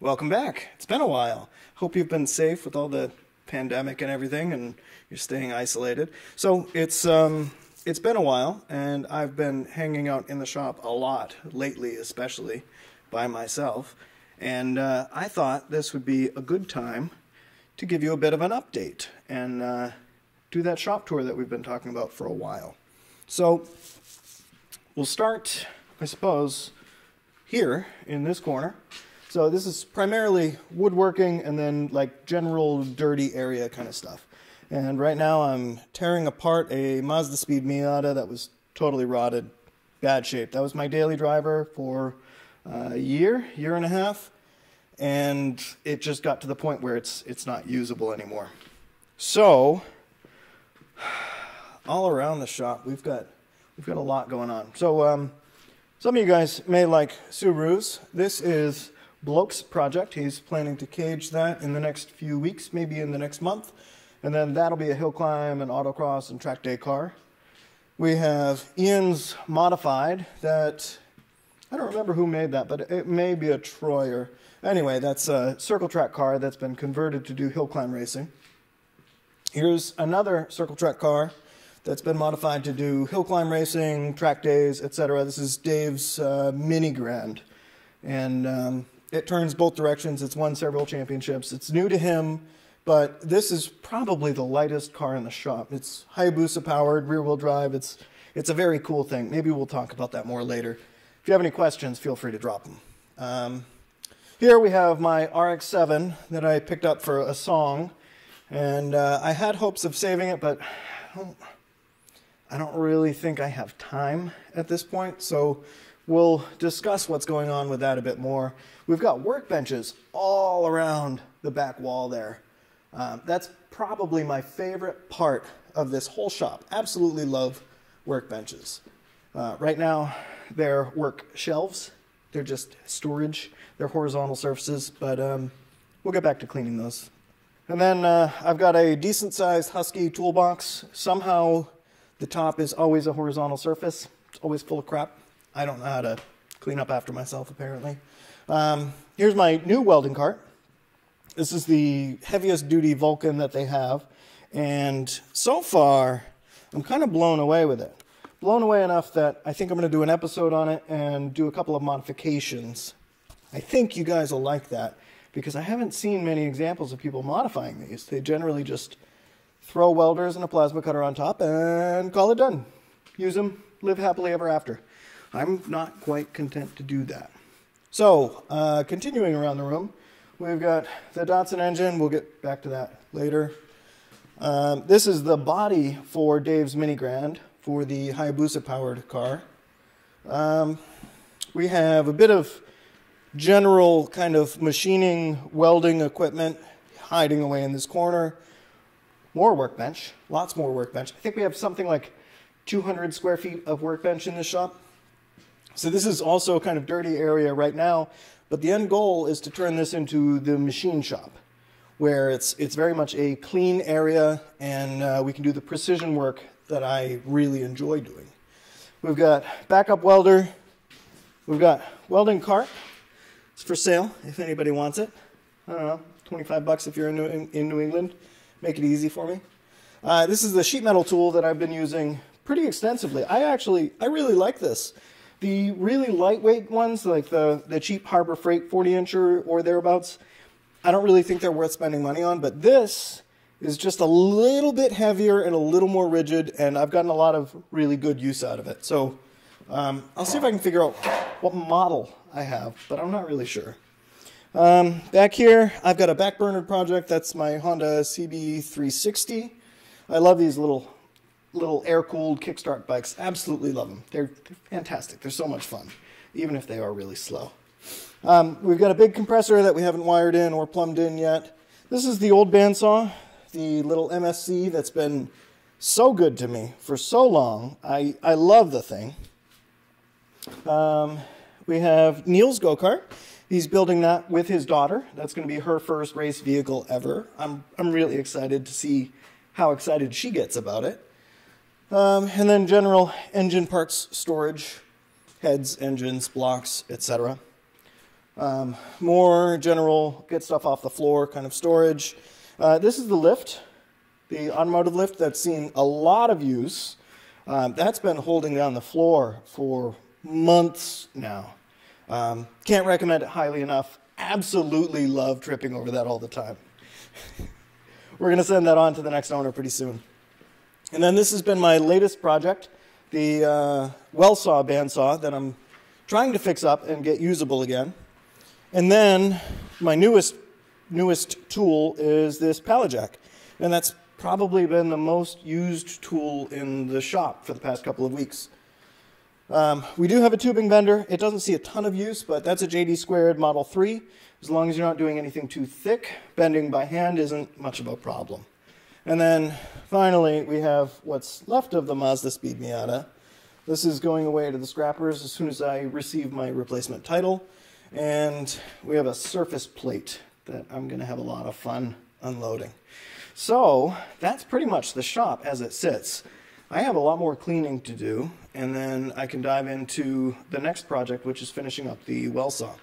Welcome back. It's been a while. Hope you've been safe with all the pandemic and everything, and you're staying isolated. So it's been a while, and I've been hanging out in the shop a lot lately, especially by myself. And I thought this would be a good time to give you a bit of an update and do that shop tour that we've been talking about for a while. So we'll start, I suppose, here in this corner. So this is primarily woodworking and then like general dirty area kind of stuff. And right now I'm tearing apart a Mazda Speed Miata that was totally rotted, bad shape. That was my daily driver for a year and a half, and it just got to the point where it's not usable anymore. So all around the shop we've got a lot going on. So some of you guys may like Subarus. This is Bloke's project. He's planning to cage that in the next few weeks, maybe in the next month. And then that'll be a hill climb and autocross and track day car. We have Ian's Modified that, I don't remember who made that, but it may be a Troyer. Anyway, that's a circle track car that's been converted to do hill climb racing. Here's another circle track car that's been modified to do hill climb racing, track days, etc. This is Dave's Mini Grand. And it turns both directions. It's won several championships. It's new to him, but this is probably the lightest car in the shop. It's Hayabusa powered, rear-wheel drive. It's a very cool thing. Maybe we'll talk about that more later. If you have any questions, feel free to drop them. Here we have my RX-7 that I picked up for a song, and I had hopes of saving it, but I don't really think I have time at this point, so we'll discuss what's going on with that a bit more. We've got workbenches all around the back wall there. That's probably my favorite part of this whole shop. Absolutely love workbenches. Right now, they're work shelves. They're just storage. They're horizontal surfaces, but we'll get back to cleaning those. And then I've got a decent-sized Husky toolbox. Somehow, the top is always a horizontal surface. It's always full of crap. I don't know how to clean up after myself, apparently. Here's my new welding cart. This is the heaviest duty Vulcan that they have. And so far, I'm kind of blown away with it. Blown away enough that I think I'm going to do an episode on it and do a couple of modifications. I think you guys will like that because I haven't seen many examples of people modifying these. They generally just throw welders and a plasma cutter on top and call it done. Use them, live happily ever after. I'm not quite content to do that. So, continuing around the room, we've got the Datsun engine. We'll get back to that later. This is the body for Dave's Mini Grand for the Hayabusa powered car. We have a bit of general kind of machining, welding equipment hiding away in this corner. More workbench, lots more workbench. I think we have something like 200 square feet of workbench in this shop. So this is also kind of dirty area right now, but the end goal is to turn this into the machine shop, where it's very much a clean area, and we can do the precision work that I really enjoy doing. We've got backup welder. We've got welding cart. It's for sale if anybody wants it. I don't know, 25 bucks if you're in New England. Make it easy for me. This is the sheet metal tool that I've been using pretty extensively. I really like this. The really lightweight ones, like the cheap Harbor Freight 40-incher or thereabouts, I don't really think they're worth spending money on, but this is just a little bit heavier and a little more rigid, and I've gotten a lot of really good use out of it. So I'll see if I can figure out what model I have, but I'm not really sure. Back here, I've got a back-burnered project. That's my Honda CB360. I love these little air-cooled kickstart bikes. Absolutely love them. They're fantastic. They're so much fun, even if they are really slow. We've got a big compressor that we haven't wired in or plumbed in yet. This is the old bandsaw, the little MSC that's been so good to me for so long. I love the thing. We have Neil's go-kart. He's building that with his daughter. That's going to be her first race vehicle ever. I'm really excited to see how excited she gets about it. And then general engine parts storage, heads, engines, blocks, etc. More general, get stuff off the floor kind of storage. This is the lift, the automotive lift that's seen a lot of use. That's been holding down the floor for months now. Can't recommend it highly enough. Absolutely love tripping over that all the time. We're going to send that on to the next owner pretty soon. And then this has been my latest project, the well saw bandsaw that I'm trying to fix up and get usable again. And then my newest tool is this pallet jack. And that's probably been the most used tool in the shop for the past couple of weeks. We do have a tubing bender. It doesn't see a ton of use, but that's a JD Squared Model 3. As long as you're not doing anything too thick, bending by hand isn't much of a problem. And then finally, we have what's left of the Mazda Speed Miata. This is going away to the scrappers as soon as I receive my replacement title. And we have a surface plate that I'm going to have a lot of fun unloading. So that's pretty much the shop as it sits. I have a lot more cleaning to do, and then I can dive into the next project, which is finishing up the well saw.